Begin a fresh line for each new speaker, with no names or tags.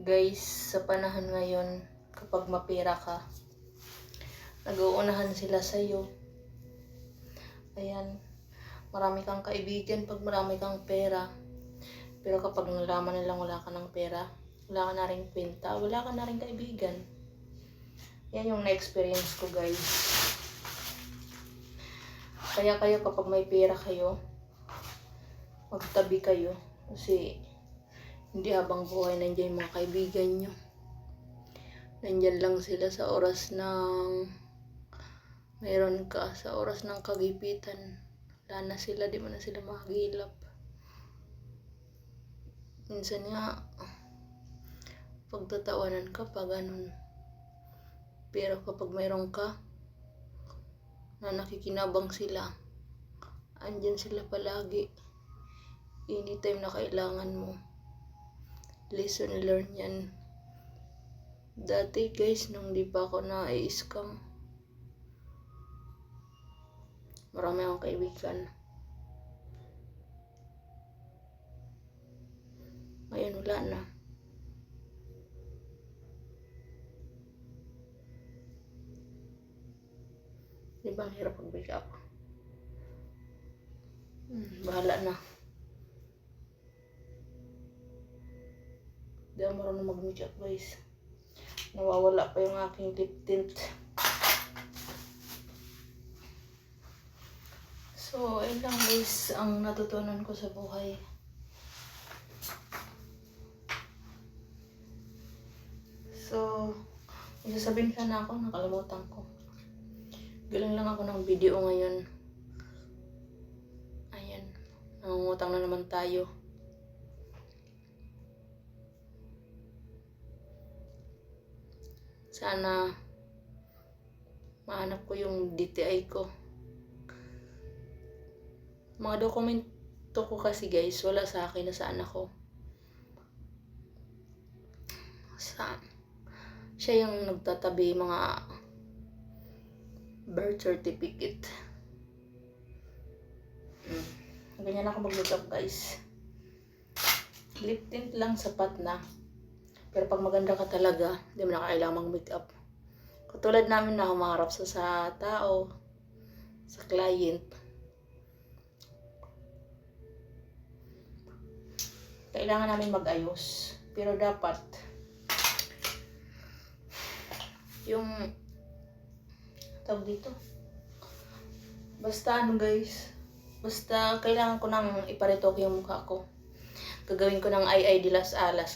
Guys, sa panahon ngayon, kapag mapera ka, nag-uunahan sila sa'yo. Ayan, marami kang kaibigan pag marami kang pera. Pero kapag nalaman nilang wala ka ng pera, wala ka na rin kwenta, wala ka na rin kaibigan. Yan yung na-experience ko, guys. Kaya kayo kapag may pera kayo, magtabi kayo. Kasi hindi habang buhay nandiyan yung mga kaibigan nyo. Nandyan lang sila sa oras ng mayroon ka, sa oras ng kagipitan. Wala na sila, di mo na sila makagilap. Minsan nga, pagtatawanan ka pa ganun. Pero kapag mayroon ka, na nakikinabang sila, andyan sila palagi. Anytime na kailangan mo. Lesson learned yan. Dati guys, nung di pa ako na-scam, marami akong kaibigan. Ngayon wala na. Di ba ang hirap mag-break up? Bahala na. Di ako marunong mag-make up guys. Nawawala pa yung aking lip tint. So, ayun lang guys ang natutunan ko sa buhay. So, may sasabihin sana ako, nakalimutan ko. Galing lang ako ng video ngayon. Ayan, nangungutang na naman tayo. Sana mahanap ko yung DTI ko. Mga dokumento ko kasi guys, wala sa akin, nasaan ako. Siya yung nagtatabi mga birth certificate. Ganyan ako mag-makeup guys. Lip tint lang sapat na. Pero pag maganda ka talaga, hindi mo na kailangan mag-makeup. Katulad namin na humarap sa tao, sa client. Kailangan namin mag-ayos. Pero dapat, yung, tawag dito, basta ano guys, basta kailangan ko nang iparetoke yung mukha ko. Gagawin ko ng ay de las alas